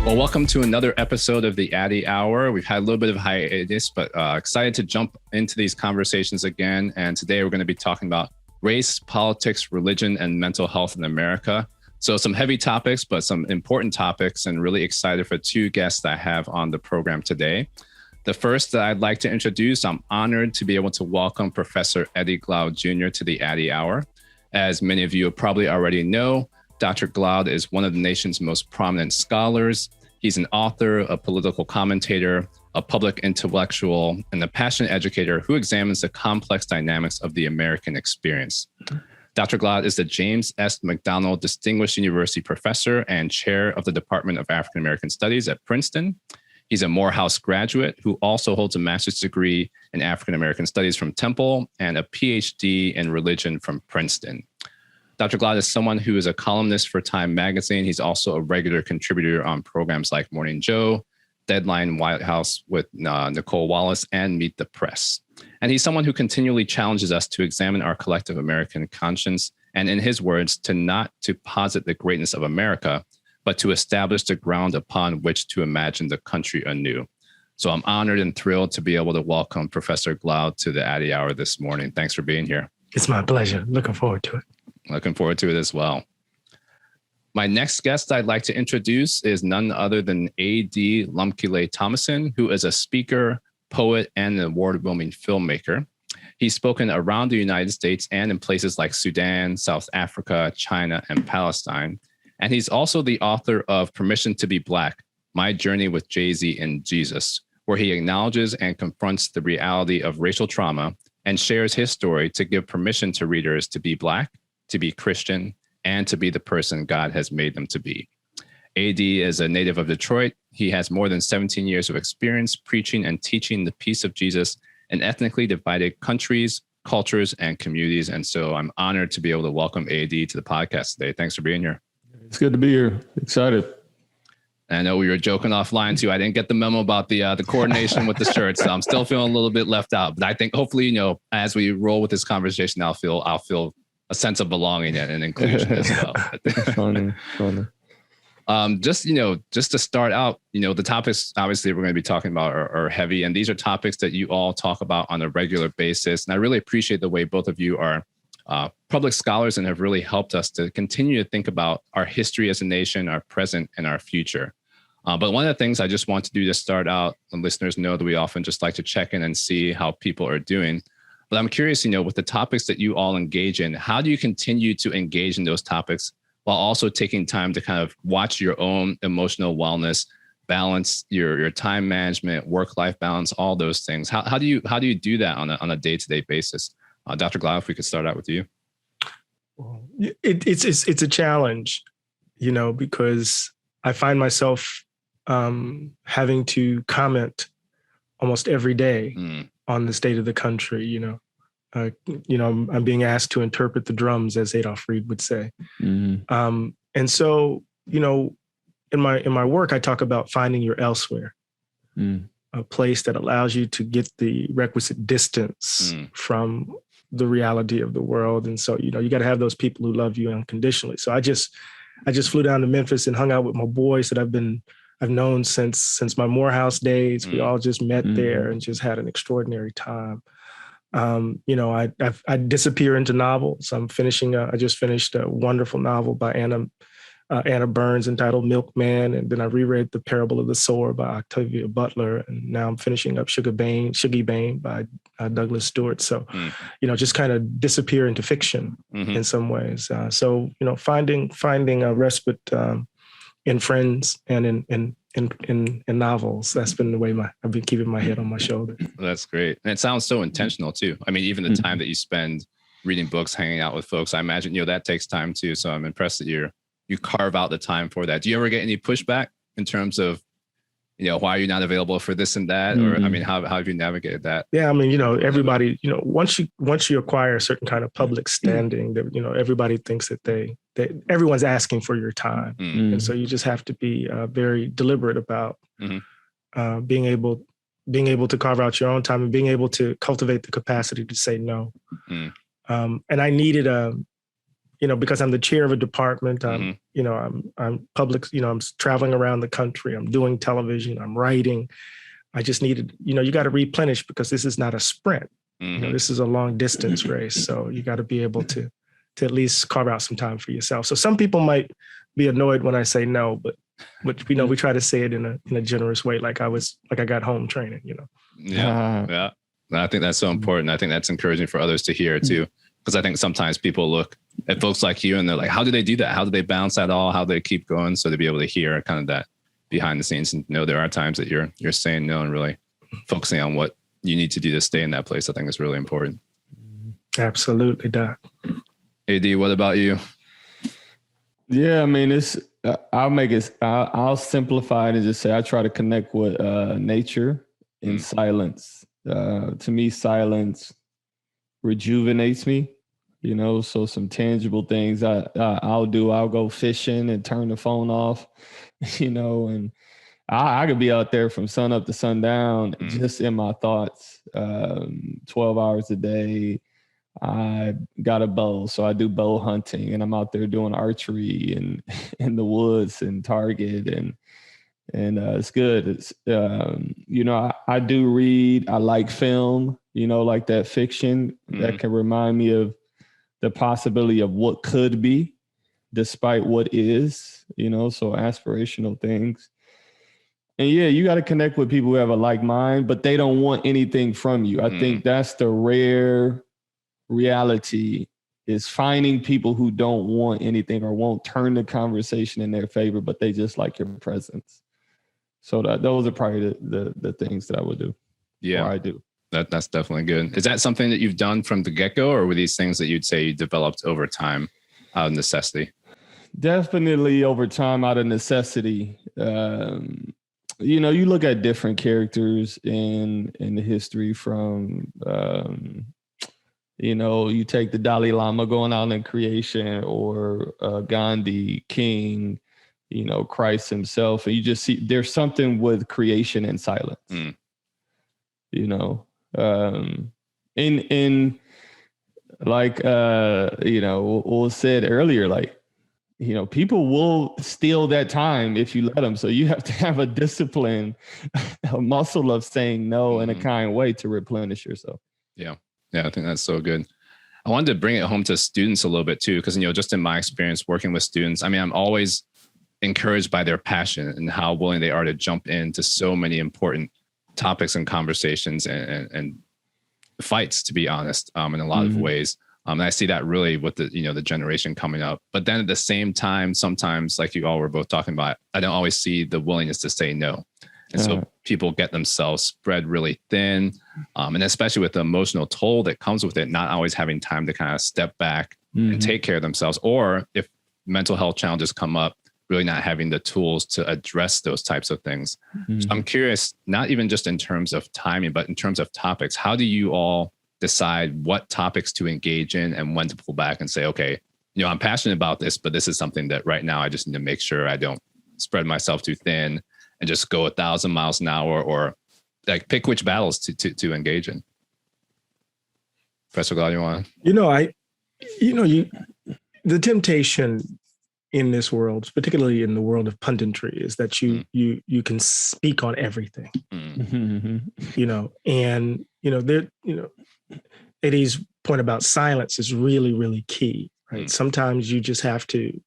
Well, welcome to another episode of the Addy Hour. We've had a little bit of hiatus, but excited to jump into these conversations again. And today we're going to be talking about race, politics, religion, and mental health in America. So some heavy topics, but some important topics, and really excited for two guests that I have on the program today. The first that I'd like to introduce, I'm honored to be able to welcome Professor Eddie Glaude Jr. to the Addy Hour. As many of you probably already know, Dr. Glaude is one of the nation's most prominent scholars. He's an author, a political commentator, a public intellectual, and a passionate educator who examines the complex dynamics of the American experience. Dr. Glaude is the James S. McDonald Distinguished University Professor and Chair of the Department of African American Studies at Princeton. He's a Morehouse graduate who also holds a master's degree in African American Studies from Temple and a PhD in religion from Princeton. Dr. Glaude is someone who is a columnist for Time Magazine. He's also a regular contributor on programs like Morning Joe, Deadline White House with Nicole Wallace, and Meet the Press. And he's someone who continually challenges us to examine our collective American conscience, and in his words, not to posit the greatness of America, but to establish the ground upon which to imagine the country anew. So I'm honored and thrilled to be able to welcome Professor Glaude to the Addy Hour this morning. Thanks for being here. It's my pleasure. Looking forward to it. Looking forward to it as well. My next guest I'd like to introduce is none other than Eddie Glaude Thomason, who is a speaker, poet, and an award-winning filmmaker. He's spoken around the United States and in places like Sudan, South Africa, China, and Palestine. And he's also the author of Permission to be Black, My Journey with Jay-Z and Jesus, where he acknowledges and confronts the reality of racial trauma and shares his story to give permission to readers to be Black, to be Christian, and to be the person God has made them to be. Eddie is a native of Detroit. He has more than 17 years of experience preaching and teaching the peace of Jesus in ethnically divided countries, cultures, and communities. And so I'm honored to be able to welcome Eddie to the podcast today. Thanks for being here. It's good to be here. Excited. I know we were joking offline too. I didn't get the memo about the coordination with the shirts, so I'm still feeling a little bit left out. But I think hopefully, as we roll with this conversation, I'll feel a sense of belonging and inclusion as well. Funny. Just to start out, the topics obviously we're going to be talking about are heavy, and these are topics that you all talk about on a regular basis. And I really appreciate the way both of you are public scholars and have really helped us to continue to think about our history as a nation, our present, and our future. But one of the things I just want to do to start out, and listeners know that we often just like to check in and see how people are doing. But I'm curious, with the topics that you all engage in, how do you continue to engage in those topics while also taking time to kind of watch your own emotional wellness, balance your time management, work-life balance, all those things? How do you do that on a day-to-day basis? Dr. Glaude, if we could start out with you. It's a challenge, because I find myself having to comment almost every day on the state of the country. I'm being asked to interpret the drums, as Adolph Reed would say. Mm-hmm. And so, in my work, I talk about finding your elsewhere, a place that allows you to get the requisite distance from the reality of the world. And so, you got to have those people who love you unconditionally. So I just flew down to Memphis and hung out with my boys that I've known since my Morehouse days. We all just met there and just had an extraordinary time. I disappear into novels. I just finished a wonderful novel by Anna Burns entitled Milkman. And then I reread The Parable of the Sower by Octavia Butler. And now I'm finishing up Shuggie Bain by Douglas Stewart. So, just kind of disappear into fiction in some ways. So, finding a respite in friends and in novels. That's been the way I've been keeping my head on my shoulder. That's great. And it sounds so intentional too. I mean, even the time that you spend reading books, hanging out with folks, I imagine, that takes time too. So I'm impressed that you carve out the time for that. Do you ever get any pushback in terms of, why are you not available for this and that? Or, I mean, how have you navigated that? Yeah. I mean, everybody, once you acquire a certain kind of public standing, that, everybody thinks that everyone's asking for your time. And so you just have to be very deliberate about being able to carve out your own time and being able to cultivate the capacity to say no. And I needed because I'm the chair of a department, I'm public, I'm traveling around the country, I'm doing television, I'm writing. I just needed, you got to replenish because this is not a sprint. This is a long distance race. So you got to be able to at least carve out some time for yourself. So some people might be annoyed when I say no, but we try to say it in a generous way, like I got home training, Yeah. I think that's so important. I think that's encouraging for others to hear too, because I think sometimes people look at folks like you and they're like, how do they do that? How do they balance that all? How do they keep going? So to be able to hear kind of that behind the scenes and know there are times that you're saying no and really focusing on what you need to do to stay in that place, I think is really important. Absolutely, Doc. AD, what about you? Yeah, I mean, I'll simplify it and just say I try to connect with nature in silence. To me, silence rejuvenates me, so some tangible things I'll do. I'll go fishing and turn the phone off, and I could be out there from sun up to sundown, just in my thoughts, 12 hours a day. I got a bow, so I do bow hunting, and I'm out there doing archery and in the woods and target, and it's good. It's I do read. I like film, like that fiction that can remind me of the possibility of what could be, despite what is. So aspirational things. And yeah, you got to connect with people who have a like mind, but they don't want anything from you. I think that's the rare reality, is finding people who don't want anything or won't turn the conversation in their favor, but they just like your presence. So those are probably the things that I would do. Yeah, or I do. That's definitely good. Is that something that you've done from the get-go, or were these things that you'd say you developed over time out of necessity? Definitely over time out of necessity. You look at different characters in the history from, you take the Dalai Lama going out in creation, or Gandhi, King, Christ himself. And you just see there's something with creation and silence, in like, what said earlier, like, people will steal that time if you let them. So you have to have a discipline, a muscle of saying no in a kind way to replenish yourself. Yeah. Yeah. I think that's so good. I wanted to bring it home to students a little bit too, because, just in my experience working with students, I mean, I'm always encouraged by their passion and how willing they are to jump into so many important topics and conversations and fights, to be honest, in a lot of ways. And I see that really with the generation coming up. But then at the same time, sometimes, like you all were both talking about, I don't always see the willingness to say no. And so people get themselves spread really thin. And especially with the emotional toll that comes with it, not always having time to kind of step back and take care of themselves. Or if mental health challenges come up, really not having the tools to address those types of things. So I'm curious, not even just in terms of timing, but in terms of topics, how do you all decide what topics to engage in and when to pull back and say, okay, I'm passionate about this, but this is something that right now I just need to make sure I don't spread myself too thin and just go 1,000 miles an hour, or like pick which battles to engage in. Professor Glaude, you want to? The temptation in this world, particularly in the world of punditry, is that you can speak on everything, Eddie's point about silence is really, really key, right? Sometimes you just have to,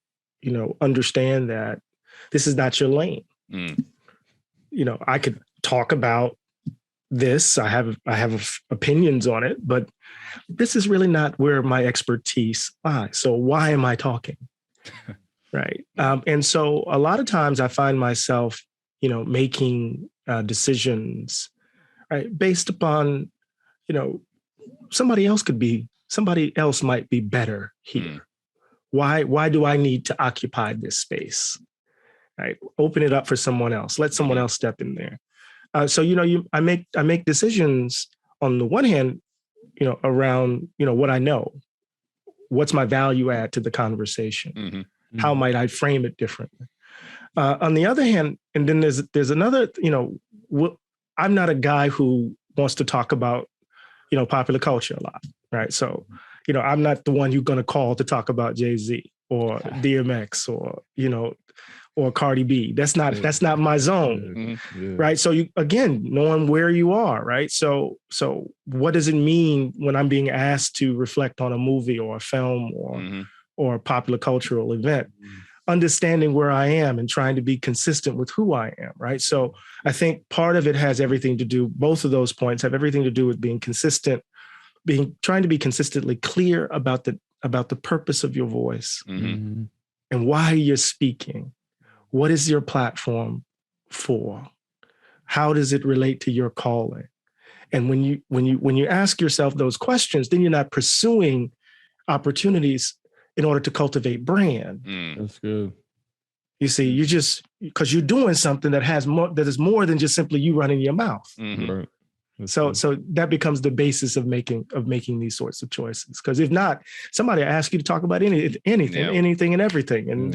understand that this is not your lane. I could talk about this. I have opinions on it, but this is really not where my expertise lies. So why am I talking? Right. And so a lot of times I find myself, making decisions, right, based upon, somebody else might be better here. Why do I need to occupy this space? Right. Open it up for someone else. Let someone else step in there. I make decisions on the one hand, around, what I know. What's my value add to the conversation? How might I frame it differently? On the other hand, and then there's another, I'm not a guy who wants to talk about, popular culture a lot, right? So I'm not the one you're going to call to talk about Jay-Z or DMX or, or Cardi B. That's not my zone. Right. So knowing where you are, right? So what does it mean when I'm being asked to reflect on a movie or a film or a popular cultural event? Understanding where I am and trying to be consistent with who I am, right? So I think part of it has everything to do, both of those points have everything to do with being consistent, trying to be consistently clear about the purpose of your voice and why you're speaking. What is your platform for? How does it relate to your calling? And when you ask yourself those questions, then you're not pursuing opportunities in order to cultivate brand. That's good. You see, you just, because you're doing something that is more than just simply you running your mouth. Right. So that becomes the basis of making these sorts of choices. Because if not, somebody will ask you to talk about anything and everything. And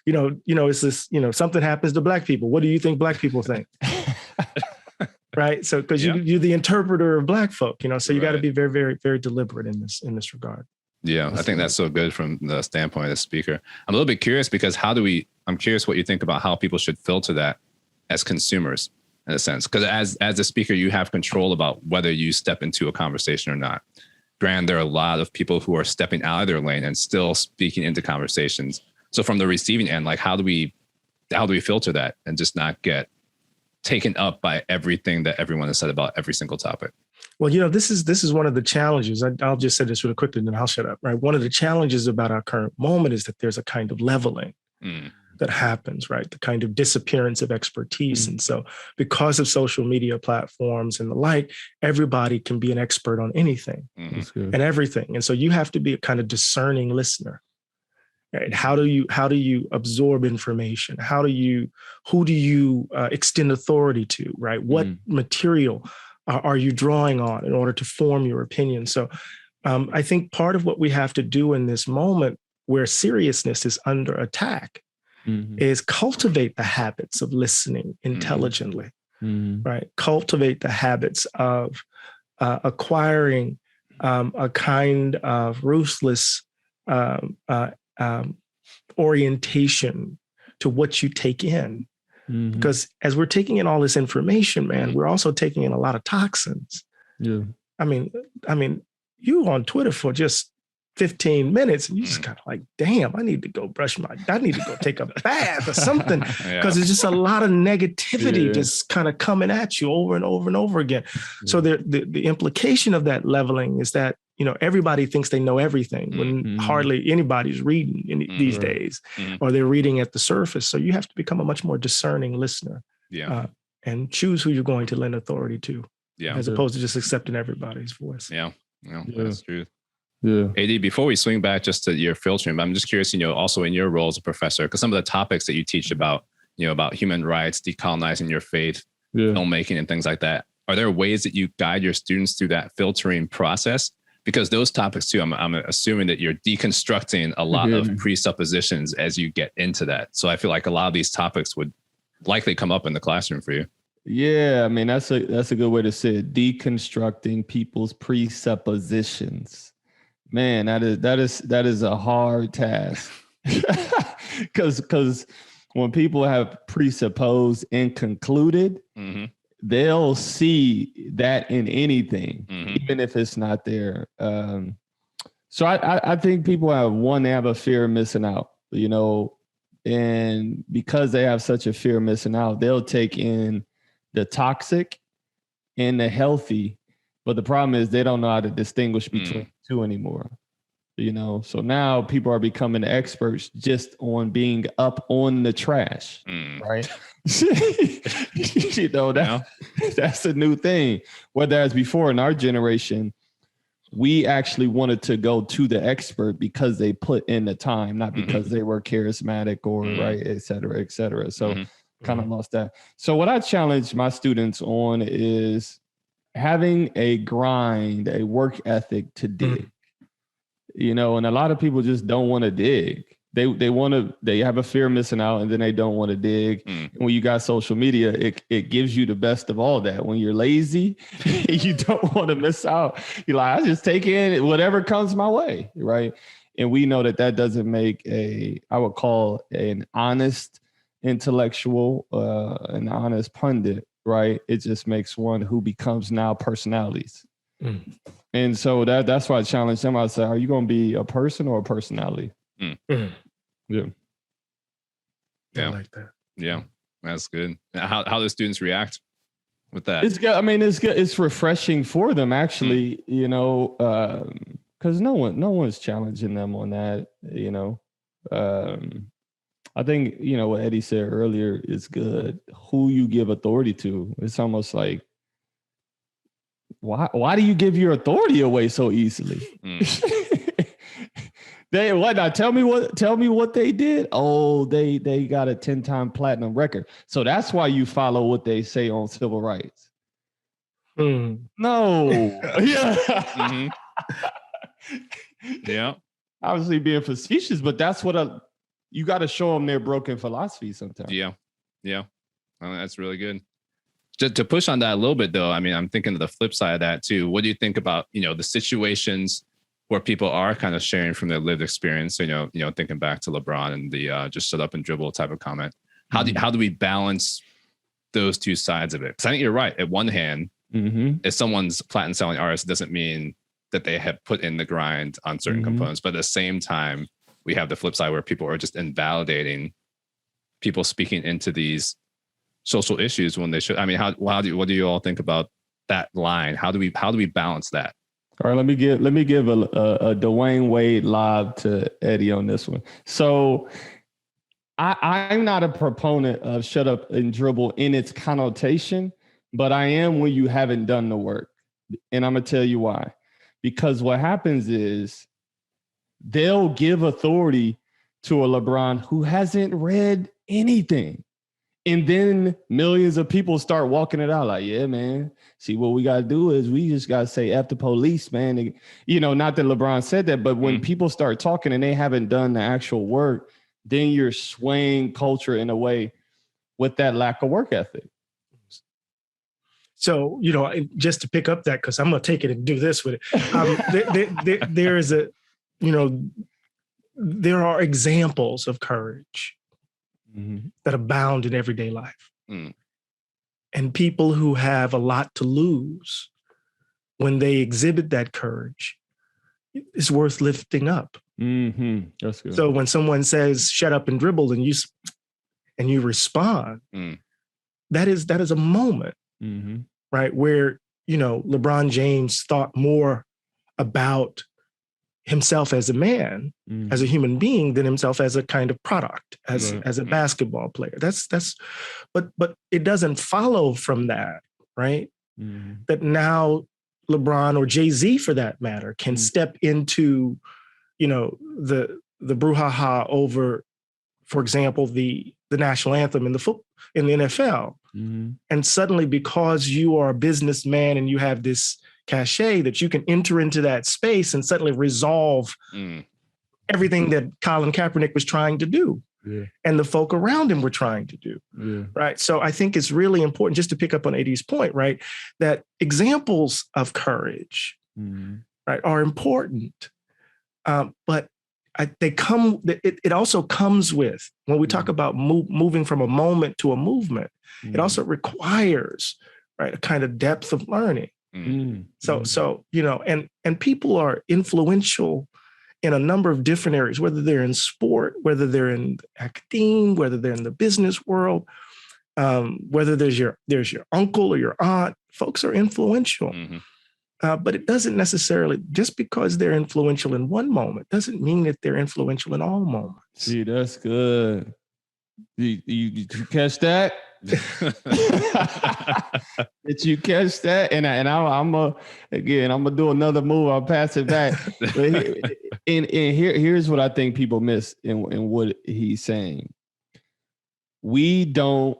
it's this, something happens to Black people. What do you think Black people think? Right. So because you're the interpreter of Black folk, so you got to be very, very, very deliberate in this regard. Yeah, I think that's so good from the standpoint of the speaker. I'm a little bit curious because I'm curious what you think about how people should filter that as consumers in a sense. Because as a speaker, you have control about whether you step into a conversation or not. Granted, there are a lot of people who are stepping out of their lane and still speaking into conversations. So from the receiving end, like how do we filter that and just not get taken up by everything that everyone has said about every single topic? Well, this is one of the challenges. I'll just say this really quickly, and then I'll shut up. Right, one of the challenges about our current moment is that there's a kind of leveling that happens. Right, the kind of disappearance of expertise, and so because of social media platforms and the like, everybody can be an expert on anything and everything, and so you have to be a kind of discerning listener. Right? How do you absorb information? Who do you extend authority to? Right, what material are you drawing on in order to form your opinion? So I think part of what we have to do in this moment where seriousness is under attack is cultivate the habits of listening intelligently, right? Cultivate the habits of acquiring a kind of ruthless orientation to what you take in. Because as we're taking in all this information, man, we're also taking in a lot of toxins. Yeah. I mean, you on Twitter for just 15 minutes and you just kind of like, damn, I need to go take a bath or something. Because there's just a lot of negativity just kind of coming at you over and over and over again. So the implication of that leveling is that, everybody thinks they know everything when hardly anybody's reading these days, or they're reading at the surface. So you have to become a much more discerning listener and choose who you're going to lend authority to, as opposed to just accepting everybody's voice. That's true. Yeah. Addy, before we swing back just to your filtering, I'm just curious, also in your role as a professor, because some of the topics that you teach about, about human rights, decolonizing your faith, filmmaking and things like that, are there ways that you guide your students through that filtering process? Because those topics too, I'm assuming that you're deconstructing a lot of presuppositions as you get into that. So I feel like a lot of these topics would likely come up in the classroom for you. Yeah, I mean, that's a good way to say it. Deconstructing people's presuppositions. Man, that is a hard task. Because when people have presupposed and concluded, they'll see that in anything, even if it's not there. So I think people have a fear of missing out, and because they have such a fear of missing out, they'll take in the toxic and the healthy. But the problem is they don't know how to distinguish between the two anymore. So now people are becoming experts just on being up on the trash, right? That's a new thing. Whereas before in our generation, we actually wanted to go to the expert because they put in the time, not because they were charismatic or right, et cetera, et cetera. So kind of lost that. So what I challenge my students on is having a grind, a work ethic to dig. And a lot of people just don't want to dig. they have a fear of missing out, and then they don't want to dig. And when you got social media, it gives you the best of all that. When you're lazy, you don't want to miss out. You're like, I just take in whatever comes my way, right? And we know that doesn't make I would call an honest intellectual, an honest pundit, right? It just makes one who becomes now personalities. And so that's why I challenge them. I say, are you going to be a person or a personality? Yeah. I like that. Yeah, that's good. How do students react with that? It's good. I mean, it's good. It's refreshing for them, actually. You know, because no one's challenging them on that. You know, I think what Eddie said earlier is good. Who you give authority to? It's almost like, why do you give your authority away so easily? They what now? Tell me what they did. Oh, they got a 10-time platinum record. So that's why you follow what they say on civil rights. No. Yeah. Yeah. Obviously being facetious, but that's what you got to show them their broken philosophy sometimes. Yeah. Yeah. That's really good. To push on that a little bit, though, I mean, I'm thinking of the flip side of that too. What do you think about, the situations where people are kind of sharing from their lived experience? Thinking back to LeBron and the just shut up and dribble type of comment. How do we balance those two sides of it? Because I think you're right. At one hand, if someone's platinum selling artist, it doesn't mean that they have put in the grind on certain components. But at the same time, we have the flip side where people are just invalidating people speaking into these social issues when they should. I mean, what do you all think about that line? How do we balance that? All right, let me give a Dwayne Wade lob to Eddie on this one. So I'm not a proponent of shut up and dribble in its connotation, but I am when you haven't done the work. And I'm going to tell you why. Because what happens is they'll give authority to a LeBron who hasn't read anything. And then millions of people start walking it out like, yeah, man, see, what we got to do is we just got to say F the police, man. And, not that LeBron said that, but when people start talking and they haven't done the actual work, then you're swaying culture in a way with that lack of work ethic. So, just to pick up that, because I'm going to take it and do this with it. There is there are examples of courage that abound in everyday life. And people who have a lot to lose, when they exhibit that courage, it's worth lifting up. That's good. So when someone says, shut up and dribble, and you respond, that is a moment, right? Where, LeBron James thought more about himself as a man, as a human being, than himself as a kind of product, as a basketball player. But it doesn't follow from that, right? That now LeBron or Jay-Z, for that matter, can step into, the brouhaha over, for example, the national anthem in the NFL. And suddenly, because you are a businessman and you have this cachet, that you can enter into that space and suddenly resolve everything that Colin Kaepernick was trying to do and the folk around him were trying to do. Right. So I think it's really important, just to pick up on Eddie's point, right, that examples of courage, right, are important. But it also comes with, when we talk about moving from a moment to a movement, it also requires, right, a kind of depth of learning. So and people are influential in a number of different areas, whether they're in sport, whether they're in academia, whether they're in the business world, whether there's your uncle or your aunt. Folks are influential. But it doesn't necessarily, just because they're influential in one moment, doesn't mean that they're influential in all moments. See, that's good. You catch that? Did you catch that? And I'm gonna do another move. I'll pass it back. And here's what I think people miss in what he's saying. We don't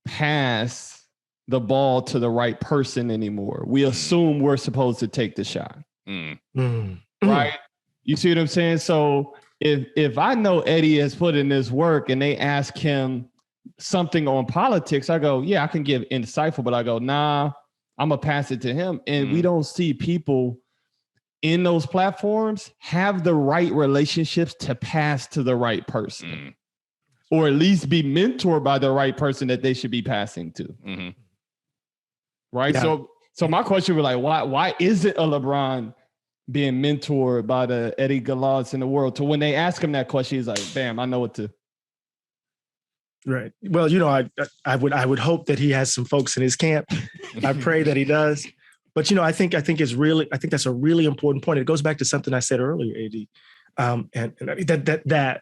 pass the ball to the right person anymore. We assume we're supposed to take the shot. Right? You see what I'm saying? So if I know Eddie has put in this work and they ask him something on politics, I go, yeah, I can give insightful, but I go, nah, I'm gonna pass it to him. And we don't see people in those platforms have the right relationships to pass to the right person, or at least be mentored by the right person that they should be passing to. Right. Yeah. So my question was like, why isn't a LeBron being mentored by the Eddie Glaudes in the world? To when they ask him that question, he's like, bam, I know what to. Right. Well, you know, I would hope that he has some folks in his camp. I pray that he does. But you know, I think that's a really important point. It goes back to something I said earlier, Addy, and that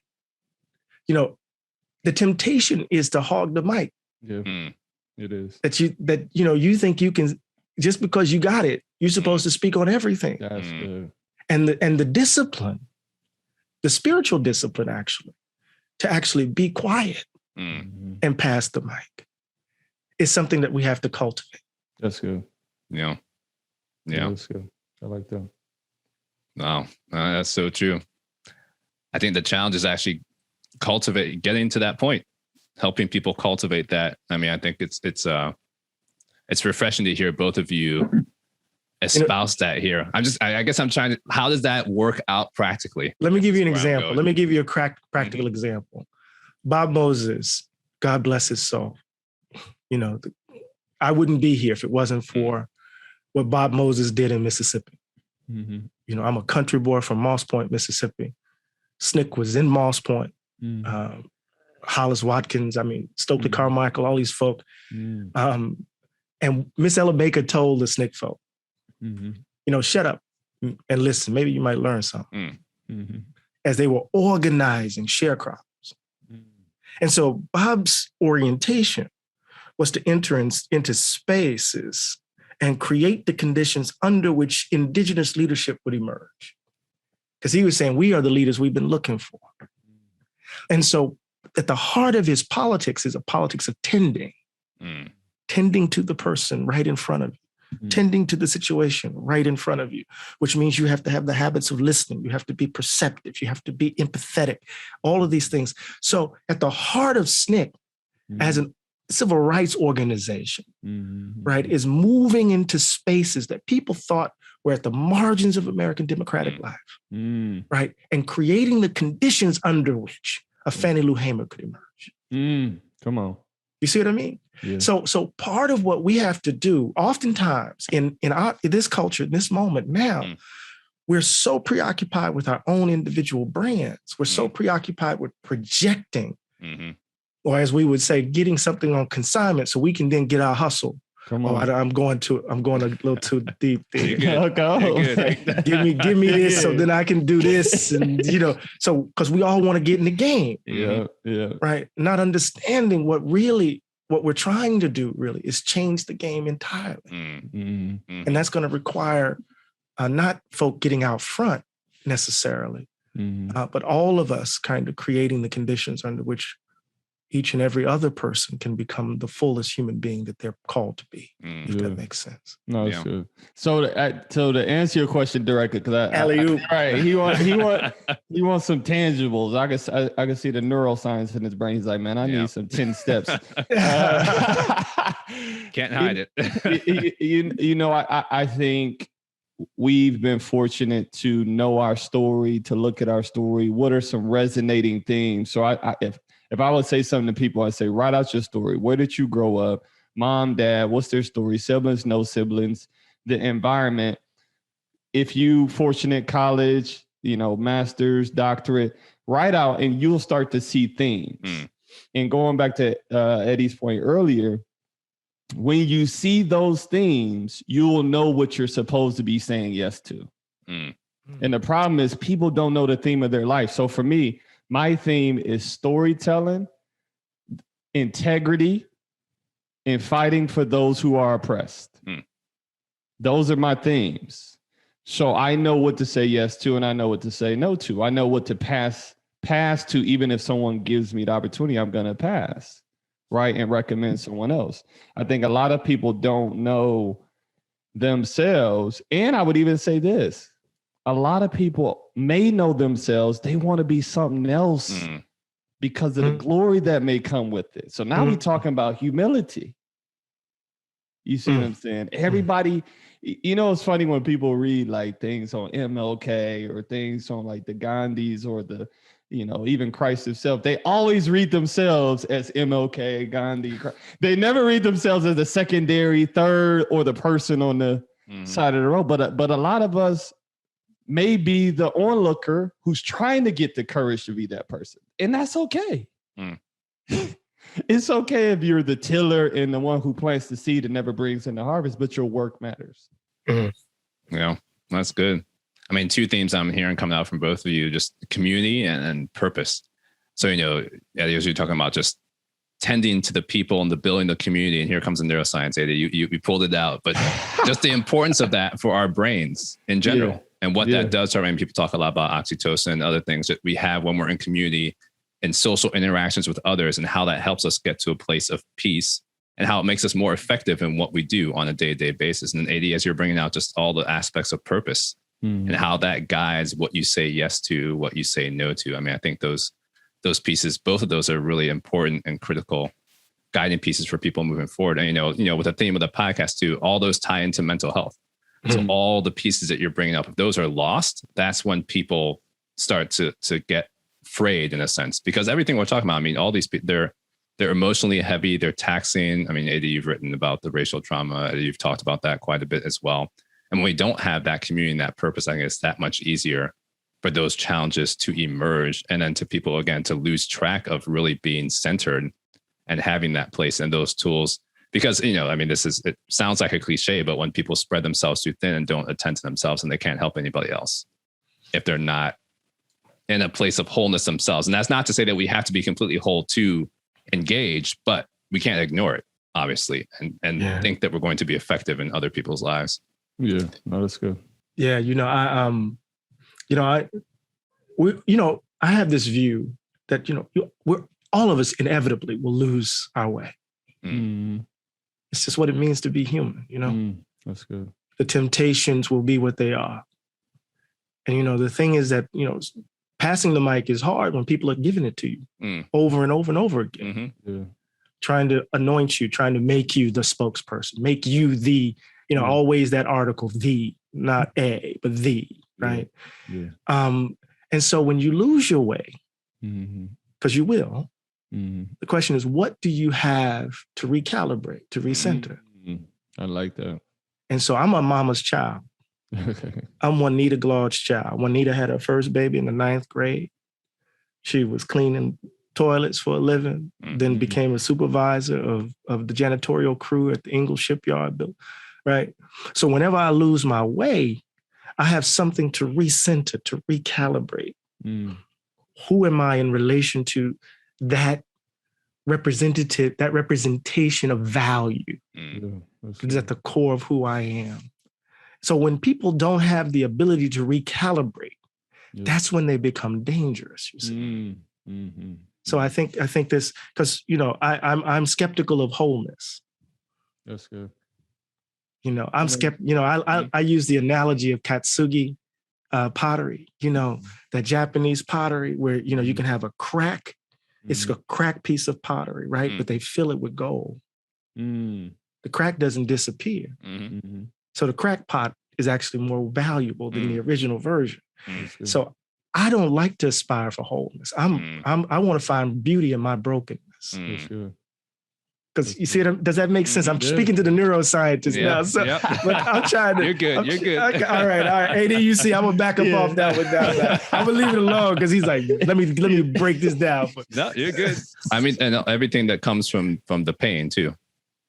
you know, the temptation is to hog the mic. Yeah, it is. That you think you can, just because you got it, you're supposed to speak on everything. That's good. And the discipline, the spiritual discipline, to actually be quiet and pass the mic, is something that we have to cultivate. That's good. Yeah. That's good. I like that. Wow, that's so true. I think the challenge is actually getting to that point, helping people cultivate that. I mean, I think it's refreshing to hear both of you espouse that here. I guess I'm trying to, how does that work out practically? Let me give you an example. Let me give you a practical example. Bob Moses, God bless his soul. You know, I wouldn't be here if it wasn't for what Bob Moses did in Mississippi. You know, I'm a country boy from Moss Point, Mississippi. SNCC was in Moss Point. Hollis Watkins, Stokely Carmichael, all these folk. And Miss Ella Baker told the SNCC folk, you know, shut up and listen. Maybe you might learn something. As they were organizing sharecroppers. And so Bob's orientation was to enter into spaces and create the conditions under which indigenous leadership would emerge. Because he was saying, we are the leaders we've been looking for. And so at the heart of his politics is a politics of tending to the person right in front of you, tending to the situation right in front of you, which means you have to have the habits of listening. You have to be perceptive. You have to be empathetic, all of these things. So at the heart of SNCC, as a civil rights organization, right, is moving into spaces that people thought were at the margins of American democratic life, right, and creating the conditions under which a Fannie Lou Hamer could emerge. Come on. You see what I mean? Yeah. So part of what we have to do, oftentimes in this culture, in this moment now, we're so preoccupied with our own individual brands. We're so preoccupied with projecting, or as we would say, getting something on consignment so we can then get our hustle. Come on. I'm going a little too deep there. Give me this so then I can do this. And, you know, so because we all want to get in the game. Yeah. Right. Not understanding what we're trying to do really is change the game entirely. And that's going to require not folk getting out front necessarily, but all of us kind of creating the conditions under which each and every other person can become the fullest human being that they're called to be, if that makes sense. No, it's good. So to answer your question directly, because he wants some tangibles. I can see the neuroscience in his brain. He's like, man, I need some 10 steps. Can't hide it. You know, I think we've been fortunate to know our story, to look at our story. What are some resonating themes? So if I would say something to people, I'd say, write out your story. Where did you grow up? Mom, dad, what's their story? Siblings, no siblings, the environment. If you fortunate college, you know, master's, doctorate, write out and you'll start to see themes. And going back to Eddie's point earlier, when you see those themes, you will know what you're supposed to be saying yes to. And the problem is people don't know the theme of their life. So for me, my theme is storytelling, integrity, and fighting for those who are oppressed. Those are my themes. So I know what to say yes to, and I know what to say no to. I know what to pass to, even if someone gives me the opportunity, I'm going to pass, right, and recommend someone else. I think a lot of people don't know themselves. And I would even say this. a lot of people may know themselves. They want to be something else because of the glory that may come with it. So now we're talking about humility. You see what I'm saying? Everybody, you know, it's funny when people read like things on MLK or things on like the Gandhis or the, you know, even Christ himself. They always read themselves as MLK, Gandhi. They never read themselves as the secondary, third, or the person on the side of the road. But a lot of us may be the onlooker who's trying to get the courage to be that person. And that's okay. It's okay if you're the tiller and the one who plants the seed and never brings in the harvest, but your work matters. Yeah, that's good. I mean, two themes I'm hearing coming out from both of you, just community and purpose. So, you know, Eddie, as you're talking about just tending to the people and the building the community, and here comes the neuroscience, Eddie, you pulled it out, but just the importance of that for our brains in general and what that does to our brain. People talk a lot about oxytocin and other things that we have when we're in community and social interactions with others, and how that helps us get to a place of peace and how it makes us more effective in what we do on a day-to-day basis. And then Addy, as you're bringing out just all the aspects of purpose and how that guides what you say yes to, what you say no to. I mean, I think those pieces, both of those are really important and critical guiding pieces for people moving forward. And, you know, with the theme of the podcast too, all those tie into mental health. So all the pieces that you're bringing up, if those are lost, that's when people start to get frayed in a sense, because everything we're talking about, I mean, all these people, they're emotionally heavy, they're taxing. I mean, Addy, you've written about the racial trauma. Addy, you've talked about that quite a bit as well. And when we don't have that community and that purpose, I think it's that much easier for those challenges to emerge. And then to people, again, to lose track of really being centered and having that place and those tools. Because, you know, I mean, it sounds like a cliche, but when people spread themselves too thin and don't attend to themselves, and they can't help anybody else if they're not in a place of wholeness themselves. And that's not to say that we have to be completely whole to engage, but we can't ignore it, obviously, and think that we're going to be effective in other people's lives. Yeah, no, that's good. Yeah, I have this view that, we're all of us inevitably will lose our way. It's just what it means to be human, That's good. The temptations will be what they are. And, the thing is that, passing the mic is hard when people are giving it to you over and over and over again. Trying to anoint you, trying to make you the spokesperson, make you the, always that article, the, not a, but the, right? And so when you lose your way, because you will, the question is, what do you have to recalibrate, to recenter? I like that. And so I'm a mama's child. I'm Juanita Glaude's child. Juanita had her first baby in the 9th grade. She was cleaning toilets for a living, then became a supervisor of the janitorial crew at the Ingalls shipyard, right? So whenever I lose my way, I have something to recenter, to recalibrate. Who am I in relation to that representation of value? It's at the core of who I am. So when people don't have the ability to recalibrate, that's when they become dangerous, you see. So I think this, because, I'm skeptical of wholeness. That's good. I'm skeptical. I use the analogy of Katsugi pottery, that Japanese pottery where, you can have a crack. It's a crack piece of pottery, right? But they fill it with gold. The crack doesn't disappear. So the crack pot is actually more valuable than the original version. So I don't like to aspire for wholeness. I want to find beauty in my brokenness. Because you see, does that make sense? I'm speaking to the neuroscientist now. So, but I'm trying to. You're good. You're good. Okay, all right. Addy, you see, I'm gonna back up off that one now. I'm gonna leave it alone because he's like, let me break this down. No, you're good. I mean, and everything that comes from the pain too.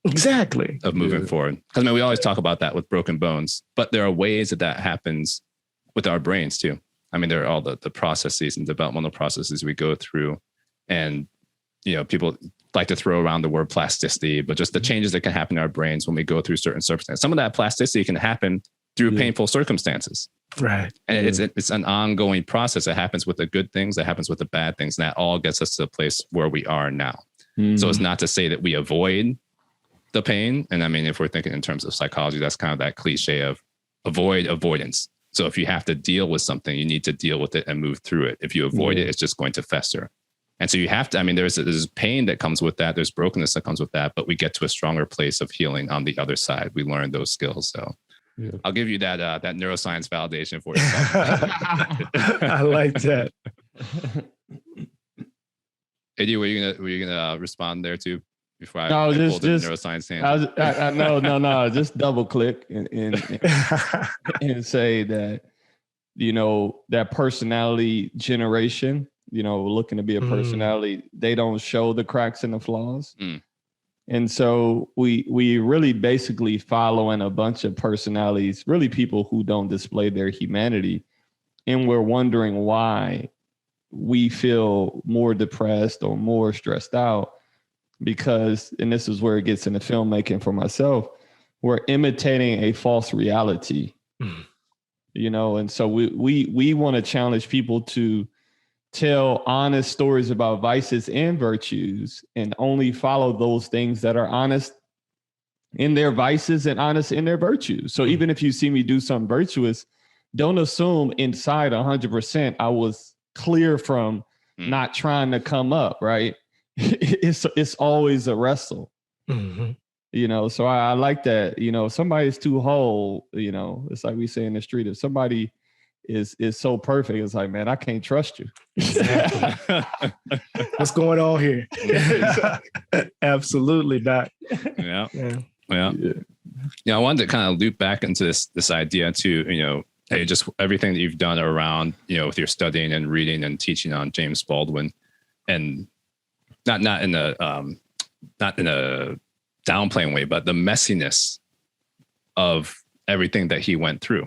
Exactly. Of moving forward. Because we always talk about that with broken bones, but there are ways that happens with our brains too. I mean, there are all the processes and developmental processes we go through, and people like to throw around the word plasticity, but just the changes that can happen in our brains when we go through certain circumstances. Some of that plasticity can happen through painful circumstances. Right. And it's an ongoing process. It happens with the good things, that happens with the bad things, and that all gets us to the place where we are now. So it's not to say that we avoid the pain. And I mean, if we're thinking in terms of psychology, that's kind of that cliche of avoidance. So if you have to deal with something, you need to deal with it and move through it. If you avoid it, it's just going to fester. And so you have to, I mean, there's pain that comes with that. There's brokenness that comes with that, but we get to a stronger place of healing on the other side. We learn those skills. So I'll give you that neuroscience validation for it. I like that. Eddie, were you gonna respond there too before I pulled the neuroscience hand? No. Just double click and say that, you know, that personality generation, you know, looking to be a personality, they don't show the cracks and the flaws. And so we really basically following a bunch of personalities, really people who don't display their humanity. And we're wondering why we feel more depressed or more stressed out because, and this is where it gets into filmmaking for myself, we're imitating a false reality, you know? And so we want to challenge people to tell honest stories about vices and virtues and only follow those things that are honest in their vices and honest in their virtues. So even if you see me do something virtuous, don't assume inside 100% I was clear from not trying to come up, right? It's always a wrestle, you know? So I like that, you know, if somebody's too whole, you know, it's like we say in the street, if somebody is so perfect, it's like, man, I can't trust you. Exactly. What's going on here? Absolutely not. Yeah. I wanted to kind of loop back into this idea too, you know, hey, just everything that you've done around, you know, with your studying and reading and teaching on James Baldwin, and not in a downplaying way, but the messiness of everything that he went through.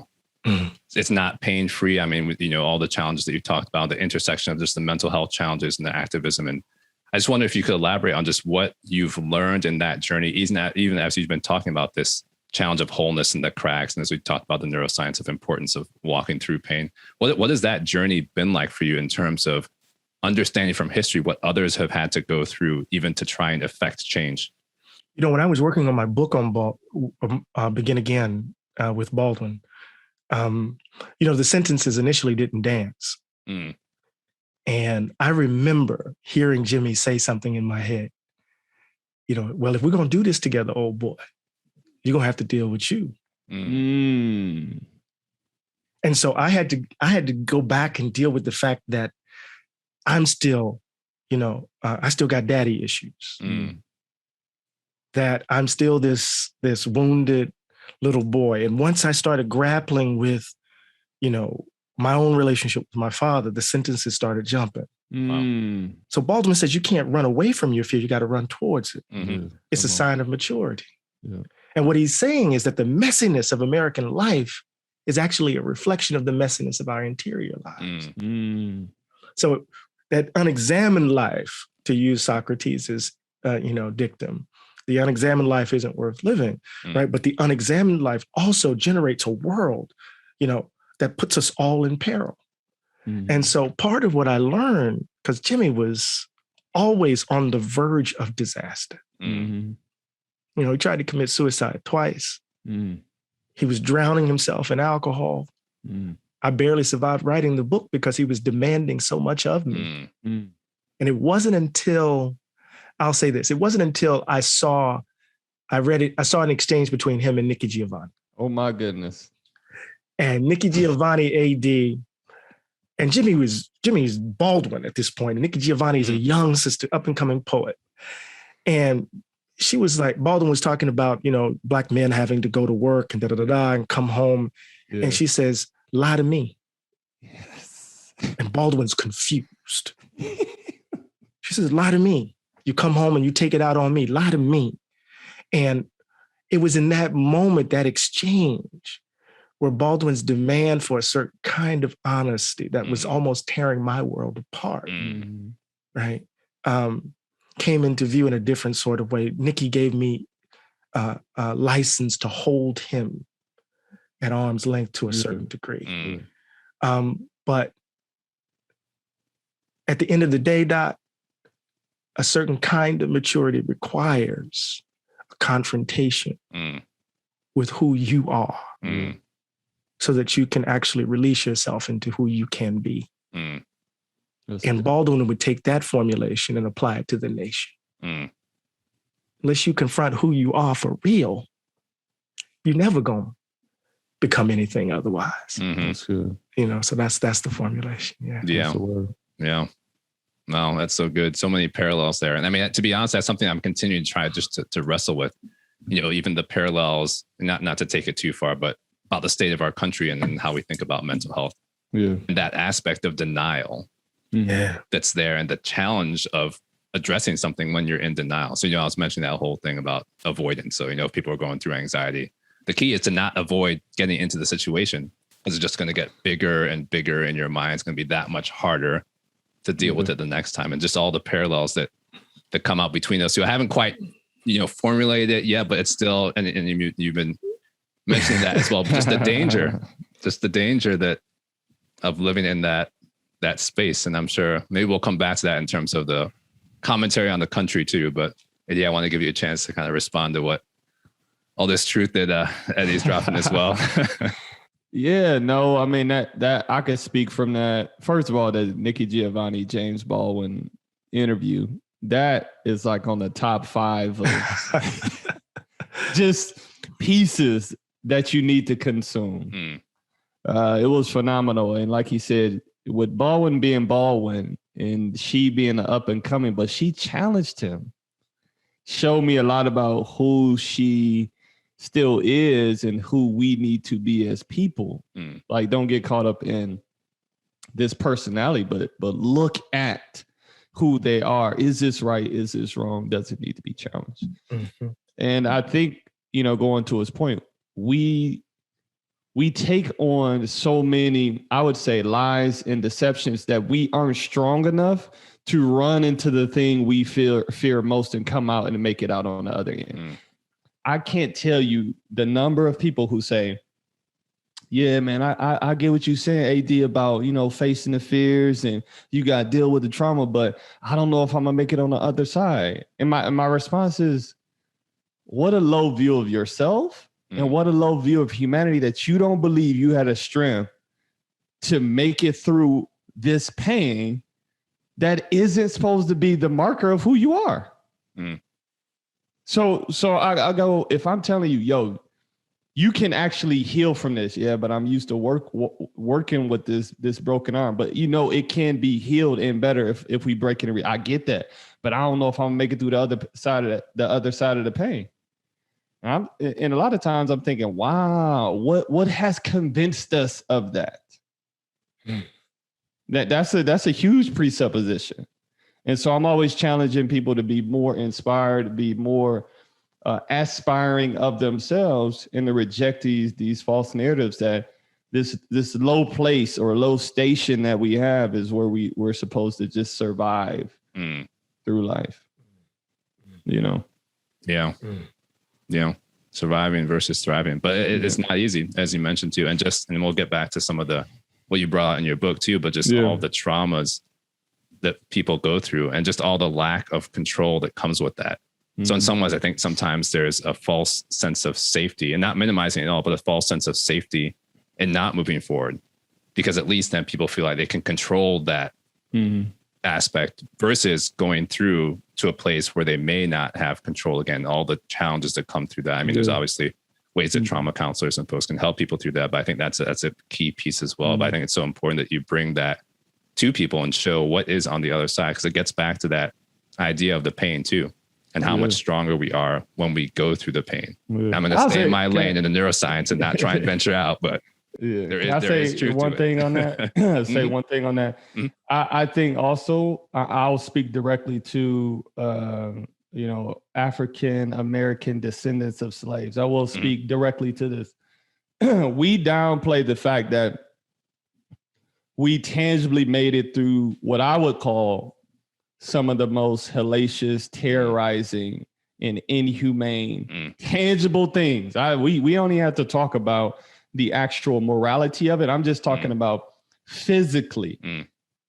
It's not pain-free. I mean, you know, all the challenges that you talked about, the intersection of just the mental health challenges and the activism. And I just wonder if you could elaborate on just what you've learned in that journey, even as you've been talking about this challenge of wholeness and the cracks. And as we talked about the neuroscience of importance of walking through pain, what has that journey been like for you in terms of understanding from history what others have had to go through even to try and affect change? You know, when I was working on my book on Begin Again with Baldwin, you know, the sentences initially didn't dance. And I remember hearing Jimmy say something in my head, you know, well, if we're going to do this together, old boy, you're going to have to deal with you. And so I had to go back and deal with the fact that I'm still, you know, I still got daddy issues. That I'm still this wounded little boy. And once I started grappling with, you know, my own relationship with my father, the sentences started jumping. So Baldwin says, you can't run away from your fear. You got to run towards it. It's a sign of maturity. And what he's saying is that the messiness of American life is actually a reflection of the messiness of our interior lives. So that unexamined life, to use Socrates' you know, dictum, the unexamined life isn't worth living, right? But the unexamined life also generates a world, you know, that puts us all in peril. And so part of what I learned, because Jimmy was always on the verge of disaster. You know, he tried to commit suicide twice. He was drowning himself in alcohol. I barely survived writing the book because he was demanding so much of me. And it wasn't until, I'll say this, it wasn't until I saw an exchange between him and Nikki Giovanni. Oh my goodness. And Nikki Giovanni, AD, and Jimmy's Baldwin at this point. And Nikki Giovanni is a young sister, up and coming poet. And she was like, Baldwin was talking about, you know, Black men having to go to work and and come home. And she says, lie to me. And Baldwin's confused. She says, lie to me. You come home and you take it out on me. Lie to me. And it was in that moment, that exchange, where Baldwin's demand for a certain kind of honesty that was almost tearing my world apart, right? Came into view in a different sort of way. Nikki gave me a license to hold him at arm's length to a certain degree. But at the end of the day, Dot, a certain kind of maturity requires a confrontation with who you are. so that you can actually release yourself into who you can be. Mm. And Baldwin would take that formulation and apply it to the nation. Mm. Unless you confront who you are for real, you're never going to become anything otherwise. Mm-hmm. That's good. You know, so that's the formulation. Yeah. Yeah. Yeah. No, that's so good. So many parallels there. And I mean, to be honest, that's something I'm continuing to try just to wrestle with, you know, even the parallels, not to take it too far, but about the state of our country and how we think about mental health. Yeah. And that aspect of denial Yeah. that's there, and the challenge of addressing something when you're in denial. So, you know, I was mentioning that whole thing about avoidance. So, you know, if people are going through anxiety, the key is to not avoid getting into the situation, because it's just going to get bigger and bigger in your mind. It's going to be that much harder to deal with it the next time. And just all the parallels that come out between us. So I haven't quite, you know, formulated it yet, but it's still, and you've been mentioning that as well. Just the danger that of living in that space. And I'm sure maybe we'll come back to that in terms of the commentary on the country too. But Eddie, I want to give you a chance to kind of respond to what all this truth that Eddie's dropping as well. Yeah, no, I mean that I could speak from that. First of all, the Nikki Giovanni, James Baldwin interview, that is like on the top 5 of just pieces that you need to consume. It was phenomenal. And like he said, with Baldwin being Baldwin and she being up and coming, but she challenged him, showed me a lot about who she still is and who we need to be as people. Like, don't get caught up in this personality, but look at who they are. Is this right? Is this wrong? Does it need to be challenged? Mm-hmm. And I think, you know, going to his point, we take on so many, I would say, lies and deceptions that we aren't strong enough to run into the thing we fear most and come out and make it out on the other end. I can't tell you the number of people who say, yeah, man, I get what you're saying, AD, about, you know, facing the fears and you got to deal with the trauma, but I don't know if I'm going to make it on the other side. And my response is, what a low view of yourself and what a low view of humanity that you don't believe you had a strength to make it through this pain that isn't supposed to be the marker of who you are. So I go, if I'm telling you, yo, you can actually heal from this. Yeah, but I'm used to working with this broken arm. But, you know, it can be healed and better if we break it. I get that. But I don't know if I'm gonna make it through the other side of the pain. And a lot of times I'm thinking, wow, what has convinced us of that? That's a huge presupposition. And so I'm always challenging people to be more inspired, to be more aspiring of themselves, and to reject these false narratives that this low place or low station that we have is where we're supposed to just survive through life. You know? Yeah. Yeah. Surviving versus thriving. But it's not easy, as you mentioned too. And we'll get back to some of what you brought out in your book too, but just all the traumas that people go through and just all the lack of control that comes with that. So in some ways, I think sometimes there's a false sense of safety, and not minimizing it at all, but a false sense of safety in not moving forward, because at least then people feel like they can control that aspect versus going through to a place where they may not have control. Again, all the challenges that come through that. I mean, there's obviously ways that trauma counselors and folks can help people through that, but I think that's a key piece as well. But I think it's so important that you bring that to people and show what is on the other side, because it gets back to that idea of the pain too, and how much stronger we are when we go through the pain. I'm going to stay in my lane in the neuroscience and not try and venture out, but there is truth one to thing it. on that. Say one thing on that. I think also I'll speak directly to you know, African American descendants of slaves. I will speak directly to this. We downplay the fact that we tangibly made it through what I would call some of the most hellacious, terrorizing, and inhumane, tangible things. We only have to talk about the actual morality of it. I'm just talking about physically.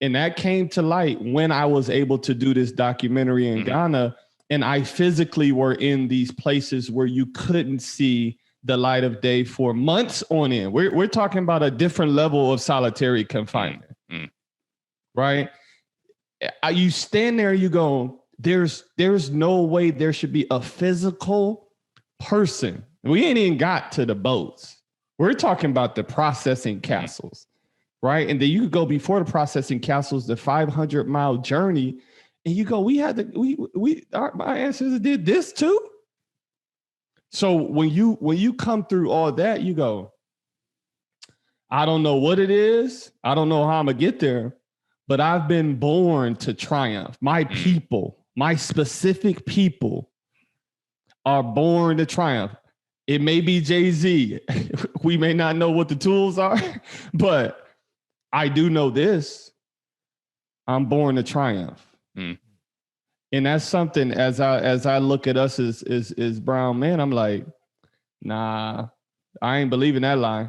And that came to light when I was able to do this documentary in Ghana, and I physically were in these places where you couldn't see the light of day for months on end. We're talking about a different level of solitary confinement, right? You stand there, you go, there's no way there should be a physical person. We ain't even got to the boats. We're talking about the processing castles, right? And then you could go before the processing castles, the 500-mile journey, and you go, my ancestors did this too. So when you come through all that, you go, I don't know what it is. I don't know how I'm gonna get there, but I've been born to triumph. My people, my specific people are born to triumph. It may be Jay-Z. We may not know what the tools are, but I do know this. I'm born to triumph. And that's something as I look at us as brown men, I'm like, nah, I ain't believing that lie.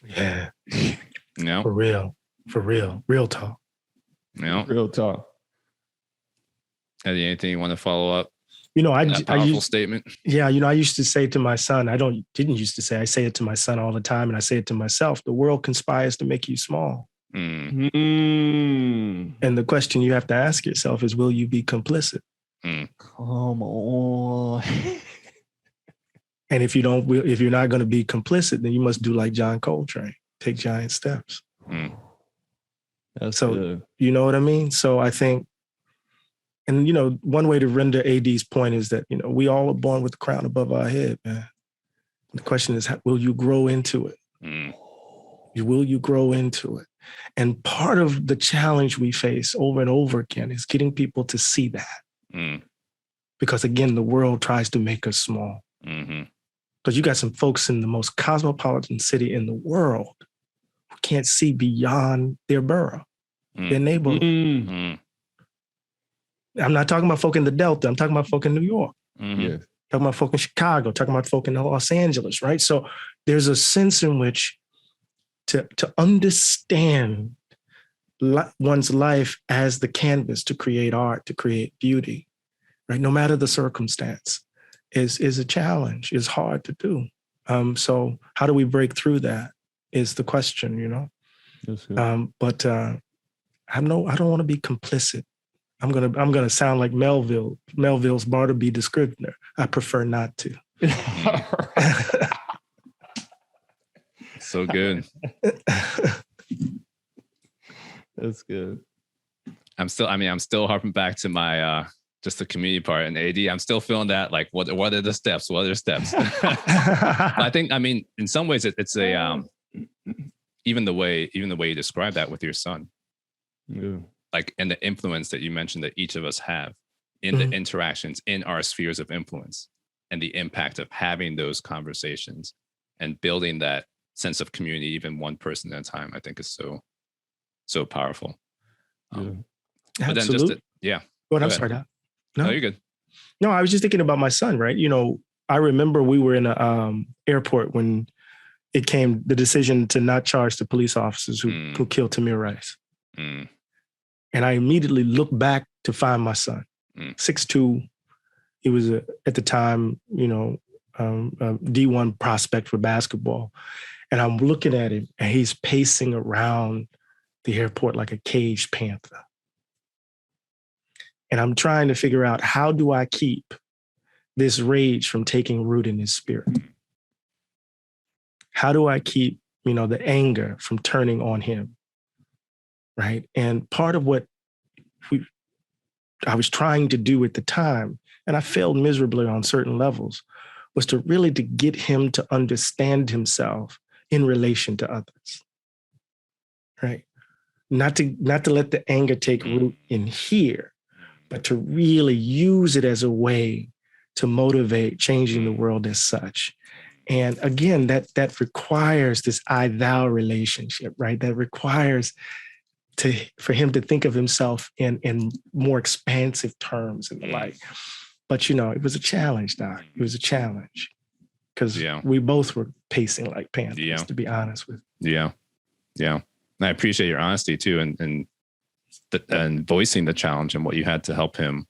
Yeah. No. For real. Real talk. No. Real talk. Eddie, anything you want to follow up? Powerful statement. Yeah, I used to say to my son, I say it to my son all the time, and I say it to myself, the world conspires to make you small. And the question you have to ask yourself is, will you be complicit? Come on. And if you're not going to be complicit, then you must do like John Coltrane, take giant steps. That's so good. You know what I mean? So I think, and one way to render AD's point is that, we all are born with the crown above our head, man. The question is, will you grow into it? Will you grow into it? And part of the challenge we face over and over again is getting people to see that. Because again, the world tries to make us small. Because you got some folks in the most cosmopolitan city in the world who can't see beyond their borough, their neighborhood. I'm not talking about folk in the Delta. I'm talking about folk in New York. Yes. Talking about folk in Chicago. Talking about folk in Los Angeles, right? So there's a sense in which to understand one's life as the canvas to create art, to create beauty, right? No matter the circumstance, is a challenge. Is hard to do. So how do we break through that? Is the question, Yes, but I don't want to be complicit. I'm gonna sound like Melville's Bartleby the Scrivener. I prefer not to. So good. That's good. I'm still harping back to my just the community part and AD. I'm still feeling that, like, what are the steps? What are the steps? I think, in some ways it's a even the way you describe that with your son. Yeah. Like, and the influence that you mentioned that each of us have in the interactions in our spheres of influence, and the impact of having those conversations and building that sense of community, even one person at a time, I think is so powerful. Absolutely. But then just I'm sorry, Doc. No, you're good. No, I was just thinking about my son, right? I remember we were in a airport when it came the decision to not charge the police officers who killed Tamir Rice. And I immediately looked back to find my son, 6'2". He was at the time, a D1 prospect for basketball. And I'm looking at him, and he's pacing around the airport like a caged panther. And I'm trying to figure out, how do I keep this rage from taking root in his spirit? How do I keep, the anger from turning on him? Right. And part of what I was trying to do at the time, and I failed miserably on certain levels, was to get him to understand himself in relation to others. Right. Not to let the anger take root in here, but to really use it as a way to motivate changing the world as such. And again, that requires this I-thou relationship, right? That requires for him to think of himself in more expansive terms and the like. But, it was a challenge, Doc. It was a challenge because we both were pacing like panthers, to be honest with you. Yeah. And I appreciate your honesty too, and voicing the challenge and what you had to help him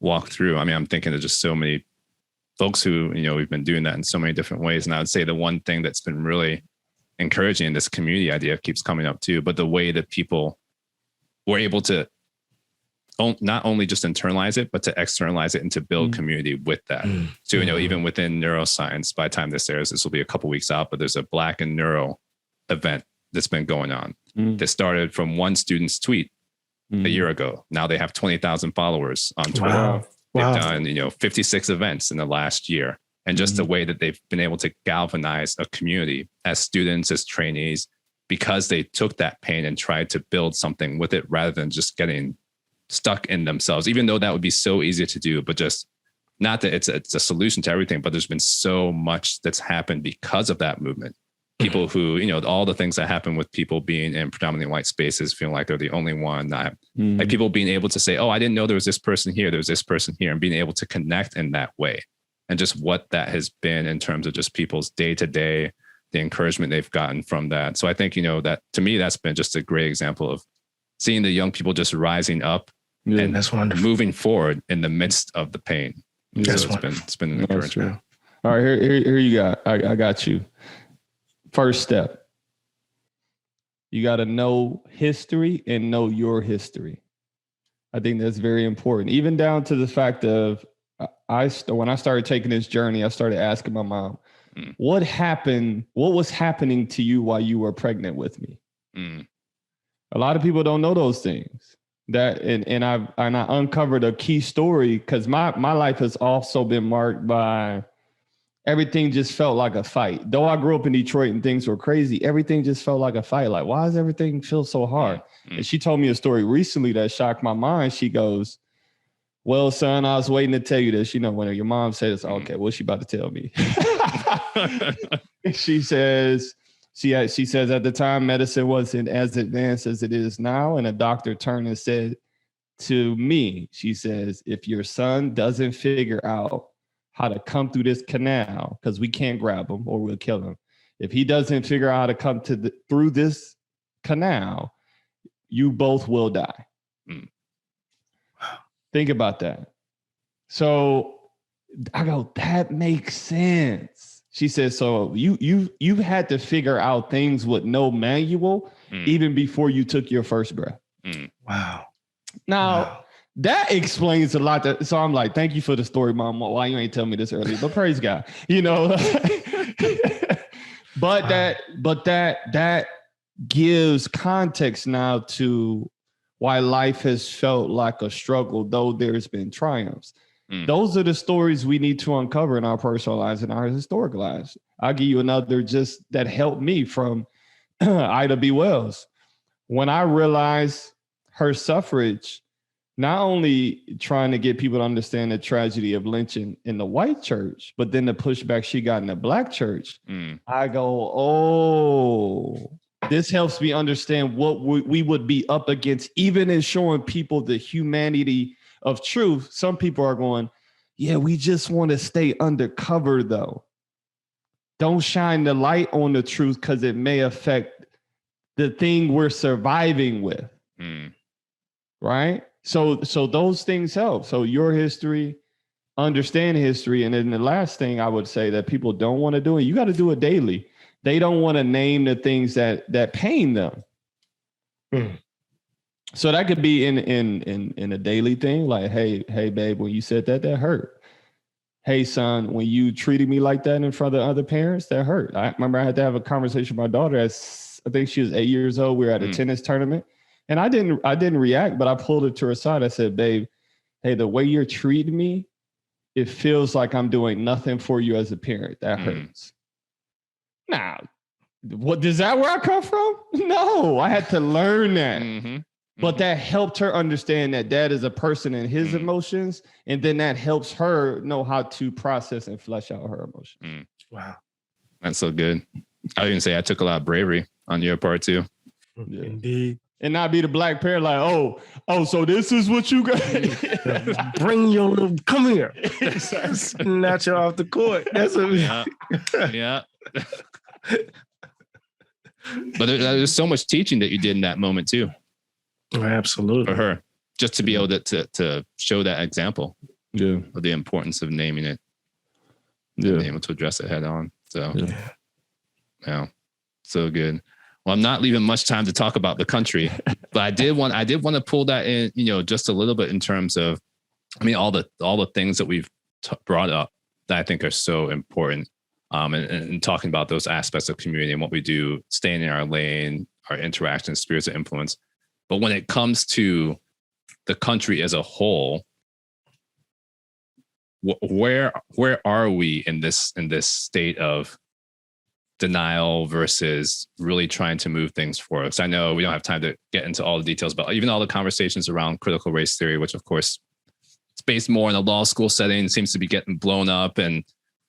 walk through. I'm thinking of just so many folks who, we've been doing that in so many different ways. And I would say the one thing that's been really encouraging, and this community idea keeps coming up too, but the way that people were able to not only just internalize it, but to externalize it and to build community with that. So, even within neuroscience, by the time this airs, this will be a couple weeks out, but there's a Black in Neuro event that's been going on that started from one student's tweet a year ago. Now they have 20,000 followers on Twitter. Wow. They've done, 56 events in the last year. And just the way that they've been able to galvanize a community as students, as trainees, because they took that pain and tried to build something with it rather than just getting stuck in themselves, even though that would be so easy to do, but just not that it's a solution to everything, but there's been so much that's happened because of that movement. People who, all the things that happen with people being in predominantly white spaces, feeling like they're the only one, like people being able to say, oh, I didn't know there was this person here, there's this person here, and being able to connect in that way. And just what that has been in terms of just people's day to day, the encouragement they've gotten from that. So I think, that to me, that's been just a great example of seeing the young people just rising up and that's wonderful. Moving forward in the midst of the pain. That's so it's been an encouragement. All right, here you got. I got you. First step. You got to know history and know your history. I think that's very important. Even down to the fact of when I started taking this journey, I started asking my mom, what happened? What was happening to you while you were pregnant with me? A lot of people don't know those things. And I uncovered a key story because my life has also been marked by everything just felt like a fight. Though I grew up in Detroit and things were crazy, everything just felt like a fight. Like, why does everything feel so hard? And she told me a story recently that shocked my mind. She goes, well, son, I was waiting to tell you this. When your mom says, okay, what's she about to tell me? She says, she says at the time, medicine wasn't as advanced as it is now. And a doctor turned and said to me, she says, if your son doesn't figure out how to come through this canal, because we can't grab him or we'll kill him. If he doesn't figure out how to come through this canal, you both will die. Think about that. So I go, that makes sense. She says, so you had to figure out things with no manual even before you took your first breath. Wow. Now, that explains a lot. So I'm like, thank you for the story, Mom. Why you ain't tell me this earlier? But praise God, But that gives context now to why life has felt like a struggle, though there's been triumphs. Those are the stories we need to uncover in our personal lives and our historic lives. I'll give you another just that helped me from Ida B. Wells. When I realized her suffrage, not only trying to get people to understand the tragedy of lynching in the white church, but then the pushback she got in the Black church, I go, oh, this helps me understand what we would be up against, even in showing people the humanity of truth. Some people are going, yeah, we just want to stay undercover though. Don't shine the light on the truth because it may affect the thing we're surviving with. Right? So those things help. So your history, understand history. And then the last thing I would say that people don't want to do, and you got to do it daily. They don't want to name the things that pain them. So that could be in a daily thing, like, hey, babe, when you said that hurt. Hey, son, when you treated me like that in front of other parents, that hurt. I remember I had to have a conversation with my daughter. I think she was 8 years old. We were at a tennis tournament, and I didn't react, but I pulled her to her side. I said, babe, hey, the way you're treating me, it feels like I'm doing nothing for you as a parent. That hurts. Now, what is that where I come from? No, I had to learn that. But that helped her understand that dad is a person in his emotions. And then that helps her know how to process and flesh out her emotions. Wow. That's so good. I would even say I took a lot of bravery on your part too. Yeah. Indeed. And not be the Black parent like, oh, so this is what you got. Bring your little, come here. Snatch her off the court. That's what yeah. But there's so much teaching that you did in that moment too. Absolutely. For her, just to be able to show that example of the importance of naming it. and being able to address it head on. So, yeah, so good. Well, I'm not leaving much time to talk about the country, but I did want to pull that in, just a little bit in terms of, all the things that we've brought up that I think are so important. And talking about those aspects of community and what we do, staying in our lane, our interactions, spheres of influence. But when it comes to the country as a whole, where are we in this state of denial versus really trying to move things forward? So I know we don't have time to get into all the details, but even all the conversations around critical race theory, which of course it's based more in a law school setting, seems to be getting blown up and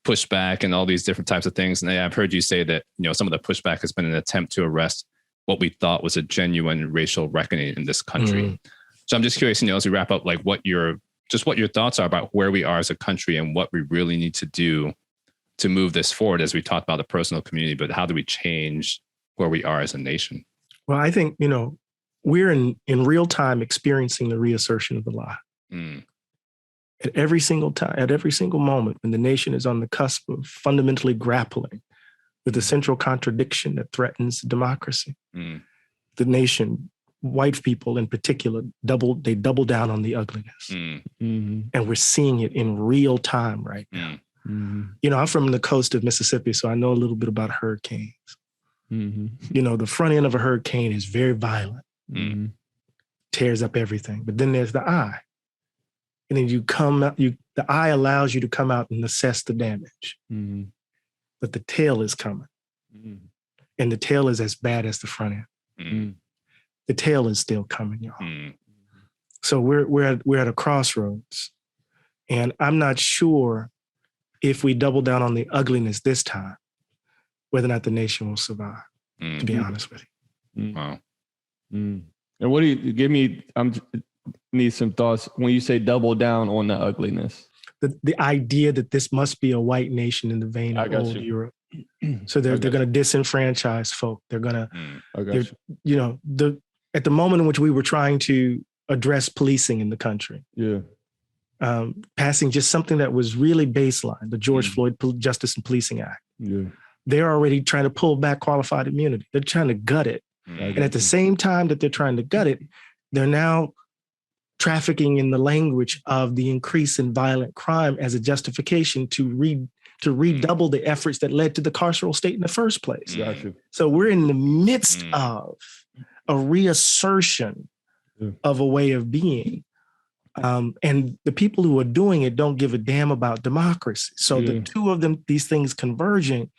pushback and all these different types of things. And I've heard you say that, some of the pushback has been an attempt to arrest what we thought was a genuine racial reckoning in this country. So I'm just curious, as we wrap up, like what your thoughts are about where we are as a country and what we really need to do to move this forward, as we talked about the personal community, but how do we change where we are as a nation? Well, I think, we're in real time experiencing the reassertion of the lie. At every single time, at every single moment, when the nation is on the cusp of fundamentally grappling with the central contradiction that threatens democracy, the nation, white people in particular, double down on the ugliness. And we're seeing it in real time right now. I'm from the coast of Mississippi, so I know a little bit about hurricanes. The front end of a hurricane is very violent, tears up everything. But then there's the eye. And then the eye allows you to come out and assess the damage. But the tail is coming. And the tail is as bad as the front end. The tail is still coming, y'all. So we're at a crossroads. And I'm not sure if we double down on the ugliness this time, whether or not the nation will survive, to be honest with you. Wow. And what do you give me? Need some thoughts when you say double down on the ugliness. The idea that this must be a white nation in the vein of old Europe. So they're going to disenfranchise folk. They're going to, at the moment in which we were trying to address policing in the country, passing just something that was really baseline, the George Floyd Justice and Policing Act. They're already trying to pull back qualified immunity. They're trying to gut it. And at the same time that they're trying to gut it, they're now trafficking in the language of the increase in violent crime as a justification to redouble the efforts that led to the carceral state in the first place. So we're in the midst of a reassertion of a way of being. And the people who are doing it don't give a damn about democracy. So the two of them, these things converging,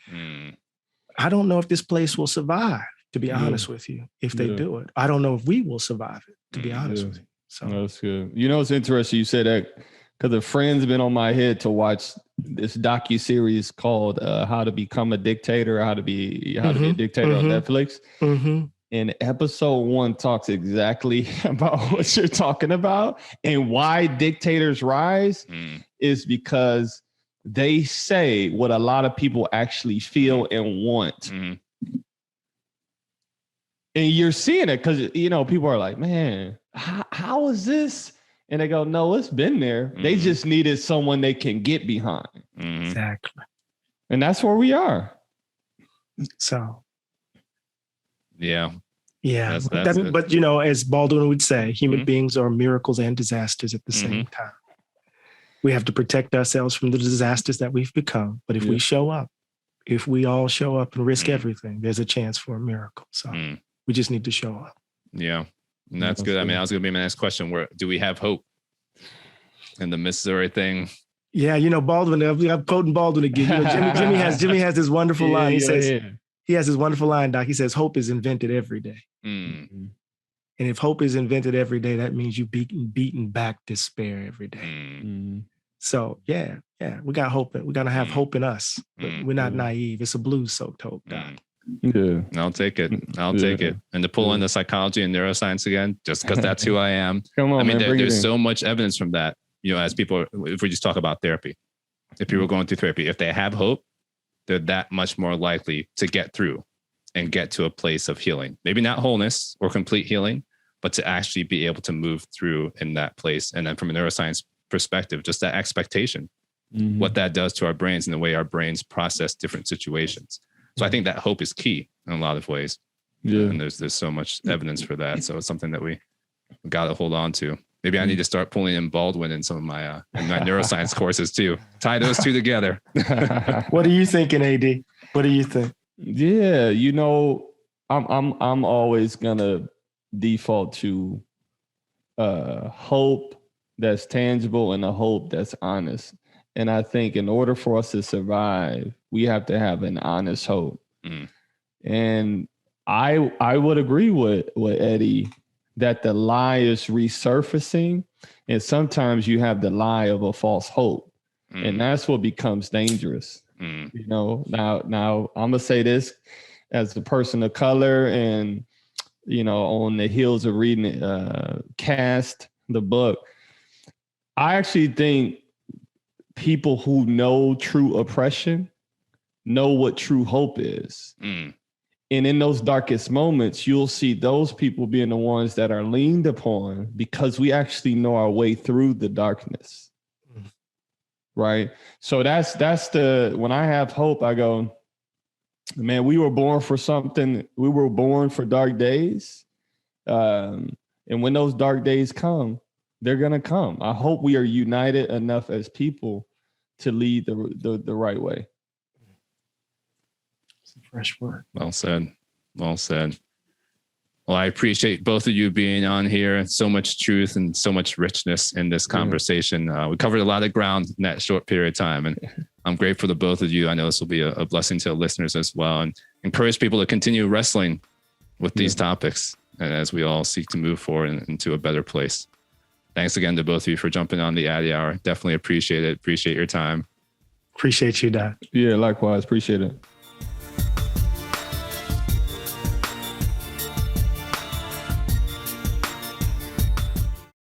I don't know if this place will survive, to be honest with you, if they do it. I don't know if we will survive it, to be honest with you. So that's good. It's interesting you said that, because a friend's been on my head to watch this docuseries called How to Become a Dictator, How to Be a Dictator on Netflix. And episode 1 talks exactly about what you're talking about, and why dictators rise is because they say what a lot of people actually feel and want. And you're seeing it because, people are like, man, how is this? And they go, no, it's been there. They just needed someone they can get behind. Exactly. And that's where we are. So. Yeah. But as Baldwin would say, human beings are miracles and disasters at the same time. We have to protect ourselves from the disasters that we've become. But if we show up, if we all show up and risk everything, there's a chance for a miracle. So we just need to show up. Yeah. And that's good. I mean, that was going to be my next question. Where do we have hope in the midst of everything? Yeah, Baldwin, I'm quoting Baldwin again. Jimmy has this wonderful line. He says, he has this wonderful line, Doc. He says, hope is invented every day. And if hope is invented every day, that means you beaten back despair every day. So yeah, we got hope. We got to have hope in us. But we're not naive. It's a blues-soaked hope, Doc. Yeah, I'll take it. Take it. And to pull in the psychology and neuroscience again, just because that's who I am. Come on, there's so much evidence from that. As people, if we just talk about therapy, if people are going through therapy, if they have hope, they're that much more likely to get through and get to a place of healing. Maybe not wholeness or complete healing, but to actually be able to move through in that place. And then from a neuroscience perspective, just that expectation what that does to our brains and the way our brains process different situations. So I think that hope is key in a lot of ways. Yeah. And there's so much evidence for that. So it's something that we got to hold on to. Maybe I need to start pulling in Baldwin in some of my in my neuroscience courses too. Tie those two together. What are you thinking, AD? What do you think? Yeah, you know, I'm always gonna default to hope that's tangible and a hope that's honest. And I think in order for us to survive, we have to have an honest hope. And I would agree with Eddie that the lie is resurfacing, and sometimes you have the lie of a false hope, and that's what becomes dangerous. You know, now I'm gonna say this as a person of color, and you know, on the heels of reading Cast, the book, I actually think people who know true oppression know what true hope is. And in those darkest moments, you'll see those people being the ones that are leaned upon because we actually know our way through the darkness. Right. So that's when I have hope, I go, man, we were born for something. We were born for dark days. And when those dark days come, they're going to come. I hope we are united enough as people to lead the right way. Some fresh word. Well said. Well said. Well, I appreciate both of you being on here. So much truth and so much richness in this conversation. We covered a lot of ground in that short period of time, and I'm grateful to both of you. I know this will be a blessing to the listeners as well, and encourage people to continue wrestling with these topics, and as we all seek to move forward into a better place. Thanks again to both of you for jumping on the Addy Hour. Definitely appreciate it. Appreciate your time. Appreciate you, Dad. Yeah, likewise. Appreciate it.